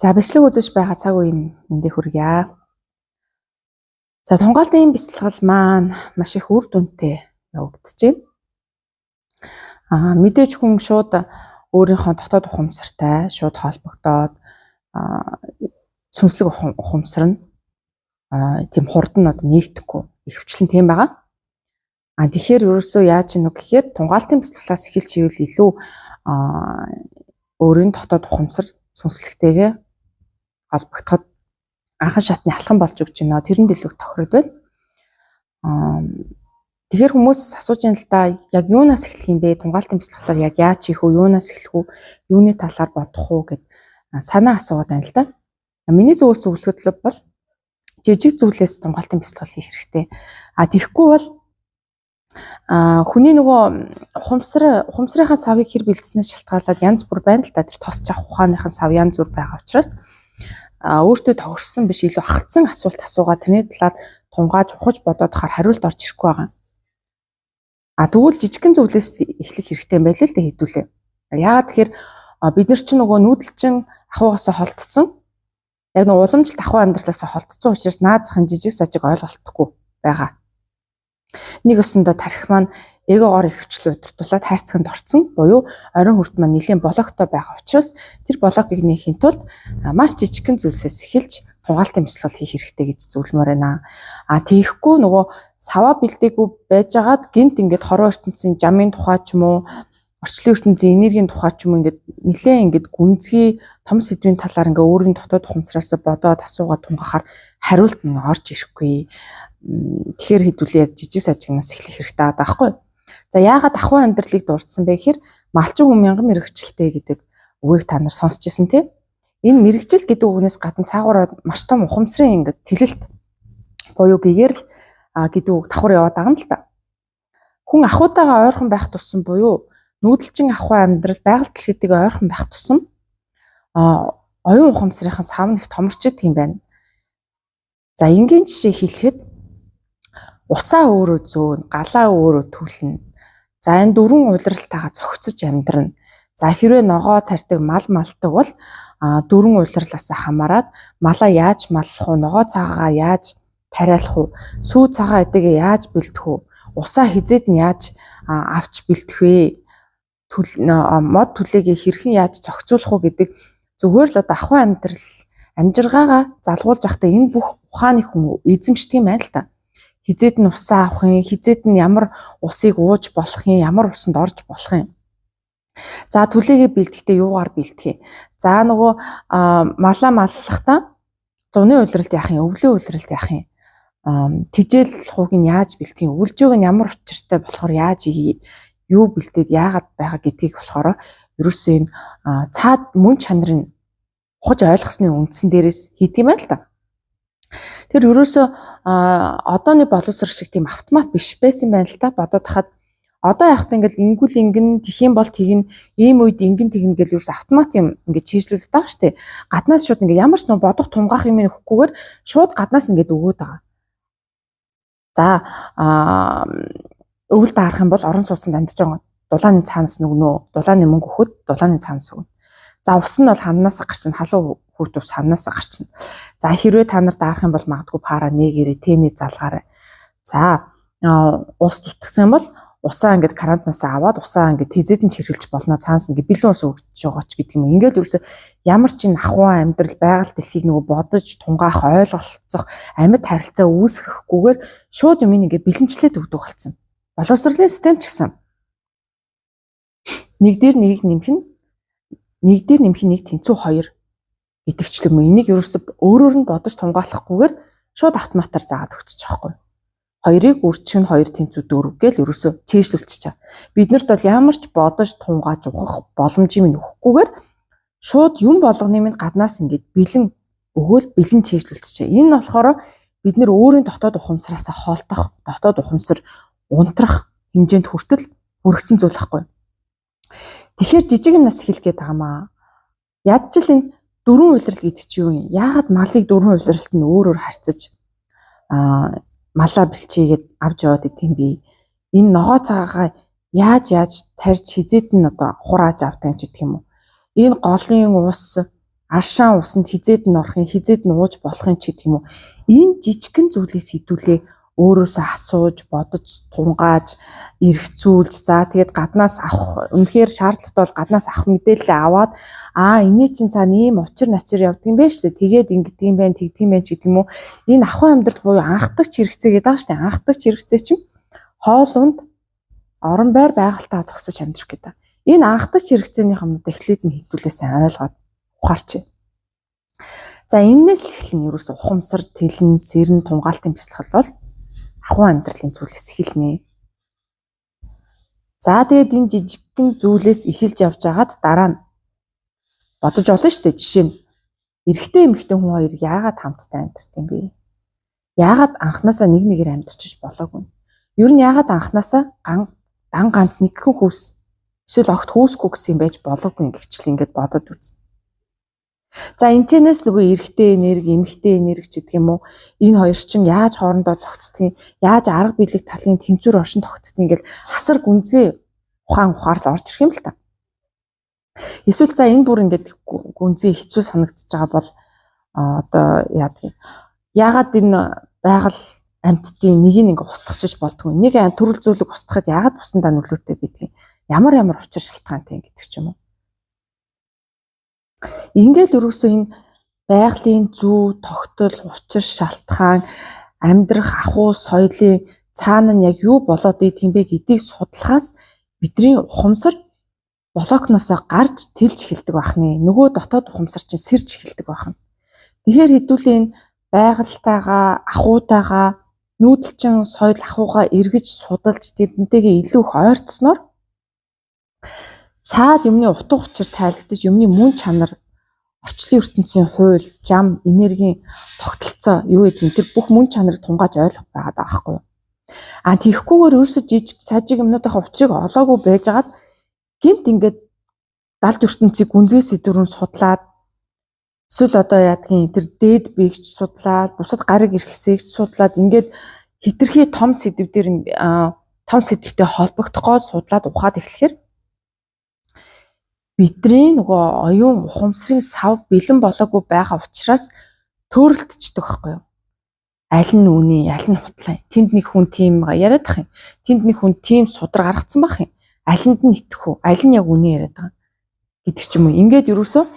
За бичлэг үзэж байгаа цаг үеийн мэндийг хүргье. За тунгаалтын бяцлал маань маш их үр дүнтэй явагдаж байна. Мэдээж хүн шууд өөрийнхөө дотоод ухамсартай шууд холбогдоод сүнслэг ухамсар нь тийм хурдан нь нэгдэхгүй ихвчлэн тийм байгаа. Тэгэхээр ерөөсөө яаж ийнү гэхээр тунгаалтын бяцлаглаас эхэлж ивэл илүү өөрийн дотоод ухамсар сүнслэгтэйгээ холбогдоход анхан шатны алхам болж өгч байна. Тэрэнд илүү тохирод байна. Тэгэхээр хүмүүс асууж байна л да, яг юунаас эхлэх юм бэ? Тунгаалтын бяцлаглаар яг яаж хийх вэ? Юунаас эхлэх вэ? Юуны талаар бодох уу гэд санаа асууад байна л да. Миний зөвөөс зөвлөхөд бол жижиг зүйлээс тунгаалтын бяцлал хийх хэрэгтэй. Тэгэхгүй бол хүний нөгөө ухамсарынхаа савыг хэр бэлдснээс шалтгаалаад янз бүр байна л да. Тэр тосч авах ухааныхаа сав янз бүр байгаа учраас өөртөө тохирсон биш илүү хатсан асуулт асуугаад тэрний талаар тунгааж ухаж бодоод хахаар хариулт орж ирэхгүй байгаа. Тэгвэл жижигхэн зүйлээс эхлэх хэрэгтэй юм байл л да хэдүүлээ. Яагаад тэгэхээр бид нар чинь нөгөө нүүдэлчин ахуйгаас холдсон. Яг нэг уламжлалт ахуй амьдралаас холдсон учраас наазахын жижиг сажиг ойлголтгүй байгаа. Нэг өсөндөө тарих маань эгоогоор ихвчлэн удирдуулаад хайрцагт орцсон буюу оройн хүрт маань нэлээд блоктой байгаа учраас тэр блокийг нээхийн тулд маш жижигхэн зүйлсээс эхэлж тунгаалтын бяцлал хийх хэрэгтэй гэж зөвлөмөр байна. Тэгэхгүй нөгөө саваа бэлдээгүй байжгаад гинт ингээд хорон ертөнцийн жамын тухай ч юм уу орчлон ертөнцийн энергийн тухай ч юм уу ингээд нэлээд ингээд гүнзгий том сэдвийн талаар ингээд өөрийн дотоод ухамсараас бодоод асуугаад тунгахаар хариулт нь орж ирэхгүй. Тэгэхээр хэдүүлээ яг жижиг сажигнаас эхлэх хэрэгтэй байгаа байхгүй. За яагаад ахуй амьдралыг дурдсан бэ гэхээр малчин хүн мянган мэрэгчлээ гэдэг үгийг та нар сонсч ирсэн тийм. Энэ мэрэгчл гэдэг үгнээс гадна цаагаараа маш том ухамсарын ингээд тэлэлт буюу гэгэрл гэдэг үг давхар яваад байгаа юм л да. Хүн ахуйтайгаа ойрхон байх тусам буюу нүүдэлчин ахуй амьдрал байгаль дэлхийдээ ойрхон байх тусам оюун ухамсарынхаа сав нь их томорч идэг юм байна. За энгийн жишээ хэлэхэд усаа өөрөө зөөн, галаа өөрөө түлнэ. За энэ дөрвөн улиралтайгаа зохицож амьдрна. За хэрвээ ногоо тарьдаг мал малдаг бол дөрвөн улирлаас хамаарат малаа яаж маллах уу, ногоо цагаагаа яаж тариалах уу, сүү цагаа эдэгээ яаж бэлдэх үү, усаа хизээд нь яаж авч бэлдэх вэ, мод түлээгээ хэрхэн яаж зохицуулах уу гэдэг зүгээр л ахуй амьдрал амжиргаагаа залгуулж явахдаа энэ бүх ухааны хүн эзэмшдэг юм байна л та. Хизээд нь усаа авах юм, хизээд нь ямар усыг ууж болох юм, ямар усанд орж болох юм. За түлээгээ бэлдэхдээ юугаар бэлдэх юм. За нөгөө малаа маллахдаа зуны улиралд яах юм, өвлийн улиралд яах юм. Тижэл хуг нь яаж бэлдэх юм, үлжөөг нь ямар учиртай болохоор яаж юу бэлдээд яагаад байгаа гэдгийг болохоор ерөөсөө энэ цаад мөн чанарын ухаж ойлгосны үндсэн дээрээс хийдэг юм байна л да. Тэр ерөөсөө одооны боловсрол шиг тийм автомат биш байсан байна л та. Бодоод хахад одоо яхад ингээл ингүүл ингэн тэх юм бол тэгнэ, ийм үед ингэн тэгнэ гэж ерөөс автомат юм ингээд чийжлүүлээд байгаа шүү дээ. Гаднаас шууд ингээд ямар ч нэг бодох тунгаах юм өгөхгүйгээр шууд гаднаас ингээд өгөөд байгаа. За өвөлд харах юм бол орон сууцнд амьдарч байгаа дулааны цаанаас нөгнөө, дулааны мөнгө өгөхөд дулааны цаанаас өгнө. За ус нь бол ханаас гарч ин халуун хүүт ус ханаас гарч ин. За хэрвээ та нар даарах юм бол магадгүй пара нээгээрээ тэний залгаарай. За ус дутгах юм бол усаа ингээд карантнаас аваад усаа ингээд хизээд нь чиргэлж болно. Цаанаас ингээд бэлэн ус өгч байгаа ч гэдэг юм. Ингээд ерөөсө ямар ч ин ахуй амьдрал байгаль дэлхийг нөгөө бодож тунгаах, ойлголцох, амьд харилцаа үүсгэхгүйгээр шууд юм ингээд бэлэнчлээд өгдөг болсон. Боловсролын систем ч гэсэн нэг дээр нэг нэмэх нь нэг тэнцүү хоёр гэдэгчлэг юм. Энийг ерөөсө өөрөөр нь бодож тунгаалахгүйгээр шууд автоматар заагаад өгчих жоохгүй. Хоёрыг үрчин 2 тэнцүү 4 гэл ерөөсө чийжлүүлчих чаа. Биднэрт бол ямар ч бодож тунгааж ухах боломж юм өгөхгүйгээр шууд юм болгоны минь гаднаас ингээд бэлэн өгөөл бэлэн чийжлүүлчих чаа. Энэ нь болохоор бид нэр өөрийн дотоод ухамсараас холдох, дотоод ухамсар унтрах хэмжээнд хүртэл хүргэсэн зүйл ахгүй. Тэгэхээр жижиг юмнаас эхэлгээд байгаамаа. Яаж ч л энэ дөрвөн улирал гэдэг чинь юу юм? Яагаад малыг дөрвөн улиралт нь өөрөөр харьцаж малаа бэлчээгээд авч яваад идэм бэ? Энэ ногоо цагаагаа яаж тарьж хизээд нь одоо хурааж авдаг юм ч гэх юм уу. Энэ голын ус Аршаан усанд хизээд нь орохын, хизээд нь ууж болохын ч гэдэг юм уу. Энэ жижигхэн зүйлээс хэдүүлээ өөрөөсөө асууж, бодож, тунгааж, эргцүүлж, за тэгээд гаднаас авах үнэхээр шаардлагатай бол гаднаас авах мэдээлэл аваад энэний чинь цаана ийм учир начир явдаг юм байна шүү дээ. Тэгээд ингэдэг юм байна, тэгдэг юм байна ч гэдэг юм уу. Энэ ахуй амьдрал буюу анхдагч хэрэгцээ гэдэг байгаа шүү дээ. Анхдагч хэрэгцээ чинь хоол унд орон байр байгальтайгаа зохицож амьдрах гэдэг. Энэ анхдагч хэрэгцээний юмнууд эхлээд нь хэдүүлээ сайн ойлгоод ухаарч. За энээс л эхэлнэ ерөөсө ухамсар, тэлэн, сэрэн, тунгаалтын бяцлал бол ахуй амьдралын зүйлээс эхэлнэ. За тэгээд энэ жижигхэн зүйлээс эхэлж явж байгаад дараа нь бодож олно шүү дээ. Жишээ нь эрэгтэй эмэгтэй хүн хоёр яагаад хамтдаа амьдардаг юм бэ? Яагаад анханасаа нэг нэгээр амьдарч болоогүй? Ер нь яагаад анханасаа ганц нэгхэн хүүс эсвэл огт хүүсгүй гэсэн юм байж болоогүй гихчл ингээд бодоод үзнэ. За энэчнээс нөгөө эрэгтэй энерги, эмэгтэй энерги гэдэг юм уу? Энэ хоёр чинь яаж хоорондоо зохицдгийг, яаж арга биелэг талын тэнцвэр оршин тогтдгийг ингээд асар гүнзгий ухаарлал орж ирэх юм л та. Эсвэл за энэ бүр ингээд гүнзгий хэцүү санагдаж байгаа бол одоо яадаг юм. Яагаад энэ байгаль амьтдын нэгийг ингээд устгахчиж болдгоо. Нэг төрөл зүйлийг устгахад яагаад бусдаа нөлөөтэй бидгийг ямар учир шалтгаантай гэдэг ч юм уу. Ингээл өрөөсөө энэ байгалийн зүй, тогтол, учир шалтгаан, амьдрах ахуй, соёлын цаана нь яг юу болоод идэх юм бэ гэдгийг судлахаас бидний ухамсар блокносоо гарч тэлж эхэлдэг бахны. Нөгөө дотоод ухамсар чинь сэрж эхэлдэг бахан. Тэгэхээр хэдүүлээ энэ байгальтайгаа, ахуйтайгаа, нүүдэлчин соёл ахуйгаа эргэж судалж тэднтэйгээ илүү их ойртсноор цаад юмны утга учир тайлгдаж, юмны мөн чанар, орчлон ертөнцийн хууль, жам, энергийн тогтолцоо юу гэдэг нь тэр бүх мөн чанарыг тунгааж ойлгох байгаад байгаа байхгүй юу? Тийхгүйгээр ерөөсө жижиг сажиг юмнуудынхаа учрыг олоогүй байжгаад гинт ингээд далд ертөнцийг гүнзгий сэдвэрэн судлаад эсвэл одоо яадгийн тэр дээд биегч судлаад, бусад гариг ирхэсэгч судлаад ингээд хитрхи том сэдвээр том сэдвтэй холбогдохгоо судлаад ухаад эхлэхээр бидний нөгөө оюун ухамсарын сав бэлэн болоогүй байгаа учраас төөрөлтчдөг байхгүй юу? Аль нь үнэ, аль нь худлаа. Тэнд нэг хүн тийм яриад ах юм. Тэнд нэг хүн тийм судар гаргацсан байх юм. Алинд нь итгэх үү? Аль нь яг үнэ яриад байгаа гэдэг ч юм уу. Ингээд юусоо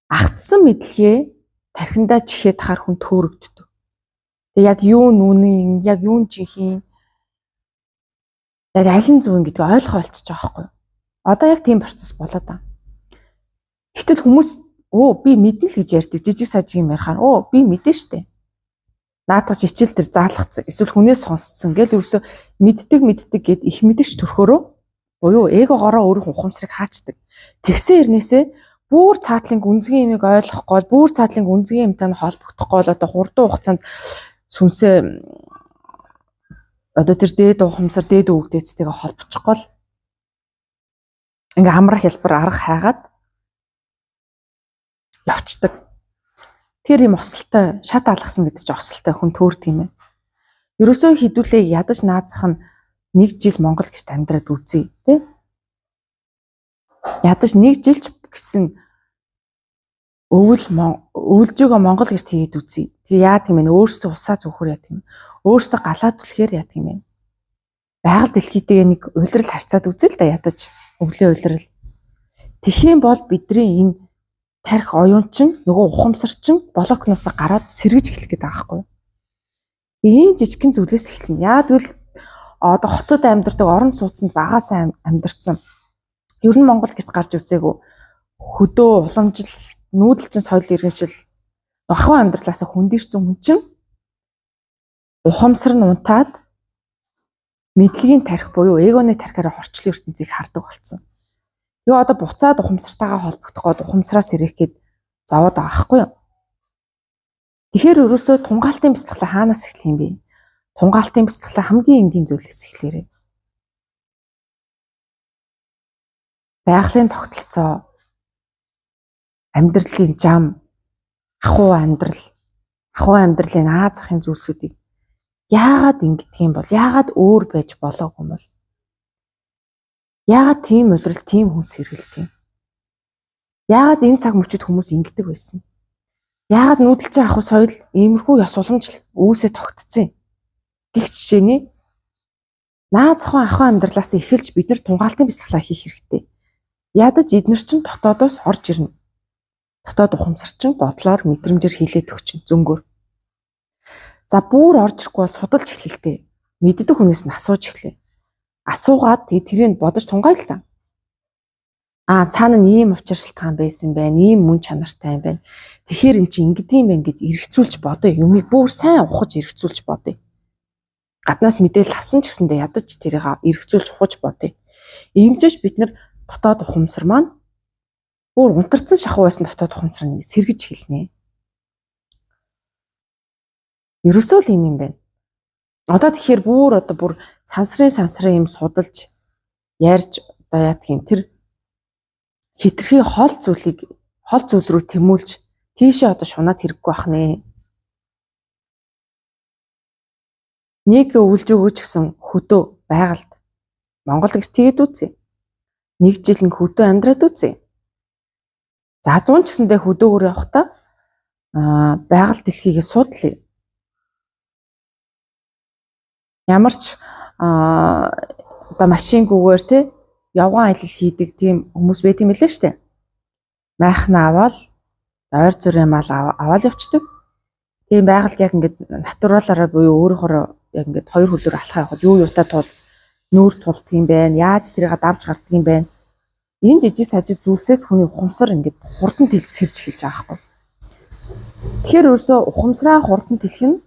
агтсан мэдлэгээ тархиндаа чихээд хаар хүн төөрөгддөг. Тэгээ яг юу нь үнэ, яг юу нь жинхэнэ, яг аль нь зөв юм гэдгийг ойлгох болчихж байгаа байхгүй юу? Одоо яг тийм процесс болоод байна. Гэтэл хүмүүс би мэднэ л гэж ярьдаг. Жижиг сажиг юм ярихаар би мэдэн штэ. Наадах хичээл дээр заалгацсан. Эсвэл хүнээс сонсцсон гэл ерөөсө мэддэг гэд их мэдэж төрхөөрөө буюу эгогоороо өөрийнхөө ухамсарыг хаачдаг. Тэгсэн хэрнээсээ бүр цаатлын гүнзгий юмыг ойлгохгүй, бүр цаатлын гүнзгий юмтай нь холбогдохгүй одоо хурдан хугацаанд сүнсээ одоо тэр дээд ухамсар, дээд өвгдөөцтэйгээ холбочихгүй л ингээ амрах хэлбэр арга хайгаад явцдаг. Тэр юм осолтой шат алгасан гэдэг чинь осолтой хүн төөр тийм ээ. Ерөөсөө хідүүлээ ядаж наазах нь 1 жил Монгол гişт амьдраад үзье тий. Ядаж 1 жилч гэсэн өвлж байгаа Монгол гişт хийгээд үзье. Тэгээ яа тийм ээ өөрсдөө усаа зүөхөр яа тийм ээ. Өөрсдөө галаад түлхээр яа тийм ээ. Байгаль дэлхийтэйгээ нэг улирал харьцаад үзье л да ядаж өвлийн улирал. Тэхийн бол бидний энэ тарих оюунчин нөгөө ухамсарчин блокносоо гараад сэргэж эхлэх гэдэг байгаа байхгүй юу? Ийм жижигхэн зүйлээс эхэлнэ. Яа тэгвэл одоо хотод амьдардаг орон сууцнд багасаа амьдарсан. Ер нь Монгол гişт гарч үзээгүй хөдөө уламжил нүүдэлчин соёл иргэншил ахуй амьдралаасаа хөндөрсөн хүн чинь ухамсар нь унтаад мэдлэгийн тарих буюу эгоны тарихаараа хорчлон ертөнцийг хардаг болсон. Тэгээ одоо буцаад ухамсартайгаа холбогдох гээд ухамсараас ирэх гээд зовоод байгаа байхгүй юу? Тэгэхээр ерөөсөө тунгаалтын бяцлал хаанаас эхлэх юм бэ? Тунгаалтын бяцлал хамгийн энгийн зүйлээс эхлээрэй. Байгалийн тогтолцоо, амьдралын жам, ахуй амьдралын аз захын зүйлсүүдийг яагаад ингэдэг юм бол? Яагаад өөр байж болоогүй юм бол? Яагаад тийм улирал, тийм хүнс хэрэгэлдэг юм? Яагаад энэ цаг мөчид хүмүүс ингэдэг байсан? Яагаад нүүдэлчин ахуй соёл иймэрхүү ёс уламжлал үүсээ тогтцсон юм? Гэх жишээний наад зохион ахуй амьдралаас эхэлж бид нар тунгаалтын бяцлалаа хийх хэрэгтэй. Ядаж эднэр чинь дотоодоос орж ирнэ. Дотоод ухамсарчин бодлоор мэдрэмжээр хилээд өгчин зөнгөөр. За бүр орж ирэхгүй бол судалж эхлэхтэй. Мэддэг хүнээс нь асууж эхлэв. Асуугаад тэрийг бодож тунгаая л та. Цаана нь ийм учир шалтгаан байсан байна, ийм мөн чанартай юм байна. Тэгэхээр эн чинь ингэдэм байх гэж эргэцүүлж бодъё. Юмыг бүр сайн ухаж эргэцүүлж бодъё. Гаднаас мэдээлэл авсан ч гэсэндээ ядаж тэрийг эргэцүүлж ухаж бодъё. Иймжээш бид нар дотоод ухамсар маань бүр унтарсан шахуу байсан дотоод ухамсарыг сэргэж хэлнэ. Ерөөсөө л энэ юм байна. Одоо тэгэхээр бүр сансрын юм судалж ярьж одоо яадгийн тэр хитрхи хол зүйл рүү тэмүүлж тийшээ одоо шунаад хэрэггүй бах нэ. Нэг өвлж өгөөч гэсэн хөдөө байгальд Монгол гэж тэгээд үзье. Нэг жил нэг хөдөө амьдраад үзье. За 100 ч гэсэндээ хөдөөгөр явахдаа байгаль дэлхийгээ судлаа. Ямар ч одоо машингүүгээр явган аялал хийдэг тийм хүмүүс байт юм лээ штэ. Майхна аваад ойр зүрийн мал аваад явцдаг. Тийм байгальд яг ингээд натуралаараа буюу өөрөөр яг ингээд хоёр хөлөөр алхаа явахад юу юутай тул нүүр тулдаг юм байна. Яаж тэрийг давж гардаг юм байна. Энэ жижиг сажиг зүйлсээс хүний ухамсар ингээд хурдан сэрж эхэлж байгаа байхгүй. Тэгэхээр өөрөөсөө ухамсараа хурдан тэлэх нь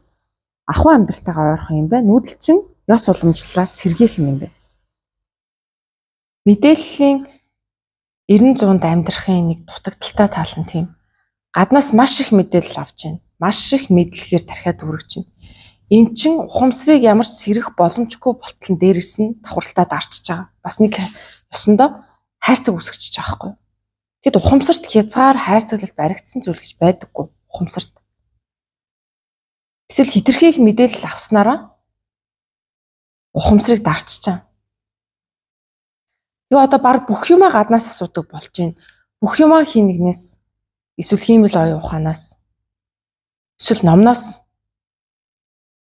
ахуй амьдралтайгаа ойрхон юм байна. Нүүдэлчин ёс уламжлалаас сэргээх юм байна. Мэдээллийн 90-100-д амьдрахын нэг дутагдaltaй тал нь тийм. Гаднаас маш их мэдээлэл авч байна. Маш их мэдлэгээр тархиад үргэж байна. Эн чин ухамсарыг ямар сэрэх боломжгүй болтол нь дээрээс нь давхралтад арчиж байгаа. Бас нэг ёсондоо хайрцаг үсгэж байгаа байхгүй. Тэгэд ухамсарт хязгаар хайрцаглалт баригдсан зүйл гэж байдаггүй. Ухамсарт. Тэгвэл хитрхи их мэдээлэл авснараа ухамсарыг дарчиж байгаа. Тэгээ одоо баг бүх юмаа гаднаас асуудаг болж байна. Бүх юмаа хин нэгнээс эсвэл хиймэл оюун ухаанаас эсвэл номноос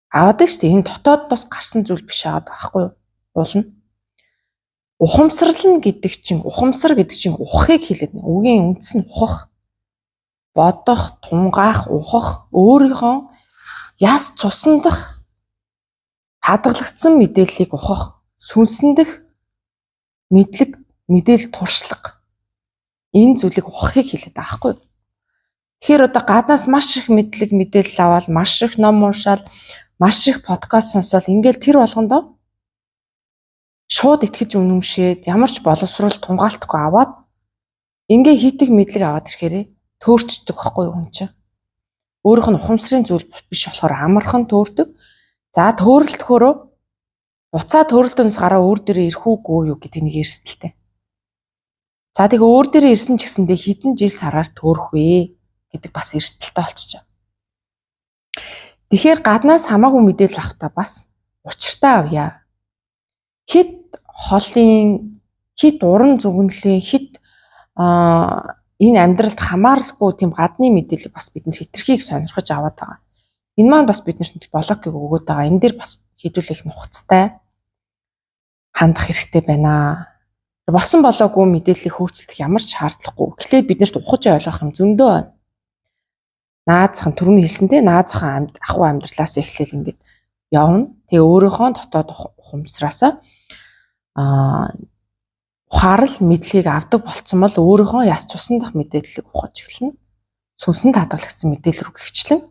аваад штэ энэ дотоодоос гарсан зүйл биш аваад байхгүй уулна. Ухамсарлан гэдэг чинь ухамсар гэдэг чинь ухахыг хэлээд байна. Үгийн үндэс нь ухах, бодох, тунгаах, ухах, өөрийнхөө яс цусандах хадгалагдсан мэдээллийг ухах, сүнсэндэх мэдээлэл туршлага энэ зүйлийг ухахыг хэлээд байгаа байхгүй. Тэгэхээр одоо гаднаас маш их мэдээлэл аваад, маш их ном уншаад, маш их подкаст сонсоод ингээл тэр болгондоо шууд итгэж үнэмшээд ямар ч боловсрол тунгаалтгүй аваад ингээ хитэг мэдлэг аваад ирэхээрээ төөрчдөг байхгүй хүн чинь. Өөрийнх нь ухамсарын зүйл биш болохоор амархан төөрдөг. За төөрөлтөхөөрөө буцаа төөрөлтөөс гараа өөр дээрээ ирэх үгүй юу гэдэг нэг эрсдэлтэй. За тэгээ өөр дээрээ ирсэн ч гэсэндээ хэдэн жил сараар төөрөх вэ гэдэг бас эрсдэлтэй болчихж байгаа. Тэгэхээр гаднаас хамаагүй мэдээлэл авахтаа бас учиртай авъя. Хит холын, хит уран зүгнэлийн, хит энэ амьдралд хамааралгүй тийм гадны мэдээлэл бас бидэнд хитрхийг сонирхож аваад байгаа. Энэ маань бас биднэрт блокийг өгөөд байгаа. Энэ дээр бас хэдүүлэх нухацтай хандах хэрэгтэй байна. Болсон болоогүй мэдээллийг хөөцөлдөх ямар ч шаардлагагүй. Эхлээд биднэрт ухаж ойлгох юм зөндөө байна. Наазхан түрүүний хэлсэнтэй наазхан ахуй амьдралаас эхлээл ингээд явна. Тэгээ өөрийнхөө дотоод ухамсараасаа ухаарал мэдлэгийг авдаг болцсон бол өөрийнхөө яс цусандах мэдээллийг ухаж эхэлнэ. Сүнсэнд хадгалагдсан мэдээлэл рүү гихчлэн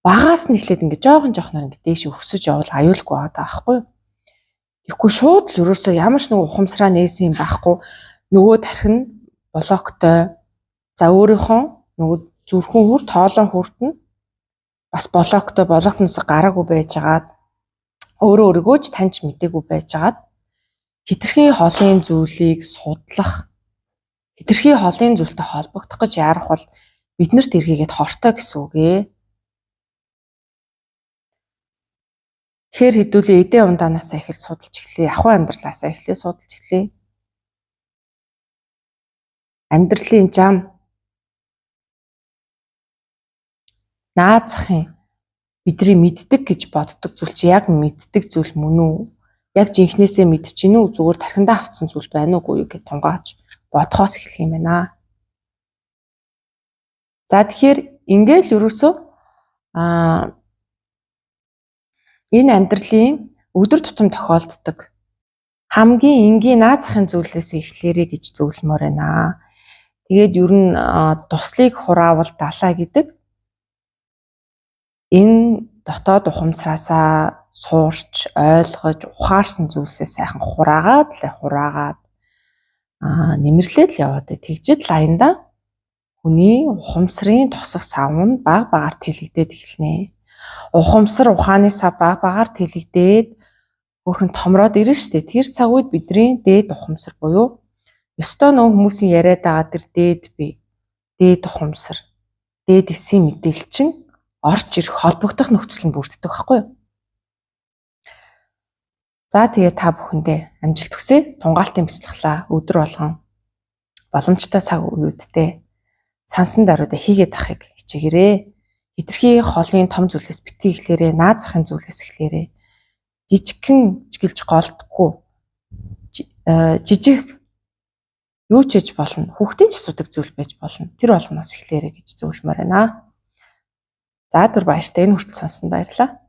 багаас нь эхлээд ингээд жоохноор ингээд дээш өксөж явал аюулгүй байгаа байхгүй юу? Тэгэхгүй шууд л ерөөсөө ямар ч нэг ухамсараа нээсэн юм байхгүй. Нөгөө тархин блоктой. За өөрийнхөө нөгөө зүрхэн хүрт, хоолой хүртэн бас блокноос гараагүй байжгаад өөрийгөө ч таньж мэдээгүй байжгаад хитрхи холын зүйлийг судлах, хитрхи холын зүйлтэй холбогдох гэж ярах бол биднэрт эргээгээд хортой гэсэн үг ээ. Тэгэхээр хэдүүлээ эдээ ундаанаас эхэлж судалж эхлэе, ахуй амьдралаас эхлэе судалж эхлэе. амьдралын зам наазахын бидний мэддэг гэж боддог зүйл чи яг мэддэг зүйл мөн үү? Яг жинхнээсээ мэдчихэв үү? Зүгээр тархиндаа авцсан зүйл байна уугүй юу гэж тунгааж бодхоос эхлэх юм байна. За тэгэхээр ингээл ерөөсөө энэ амьдралын өдөр тутам тохиолддог хамгийн энгийн наазахын зүйлээс эхлээрэй гэж зөвлөмөр байна. Тэгээд ер нь туслыг хураавал далаа гэдэг энэ дотоод ухамсараасаа суурч ойлгож ухаарсан зүйлсээ сайхан хураагаад нэмэрлээд л яваад тэгжид лаянда хүний ухамсарын тосох сав нь баг багаар тэлэгдээд эхэлнэ. Ухамсар ухааны сав баг багаар тэлэгдээд өөрхөн томроод ирнэ шүү дээ. Тэр цаг үед бидний дээд ухамсар буюу ёстой нөө хүмүүсийн яриад байгаа тэр дээд ухамсар, дээд эсийн мэдээлчин орж ирэх холбогдох нөхцөл нь бүрддэг байхгүй юу? За тэгээ та бүхэндээ амжилт хүсье. Тунгаалтын бяцлахлаа өдөр болгон боломжтой цаг үеүдтэй сансан даруйда хийгээд ахыг хичээгээрэй. Хитрхи холын том зүйлээс битгий эхлээрээ, наазахын зүйлээс эхлээрээ. Жижигхэн гэлж голдохгүй. Жижиг юу ч хийж болно. Хүүхдийн ч асуудаг зүйл байж болно. Тэр болгоноос эхлээрэй гэж зөвлөмөр байна. За түр баяртай энэ хүртэл сонссонд баярлалаа.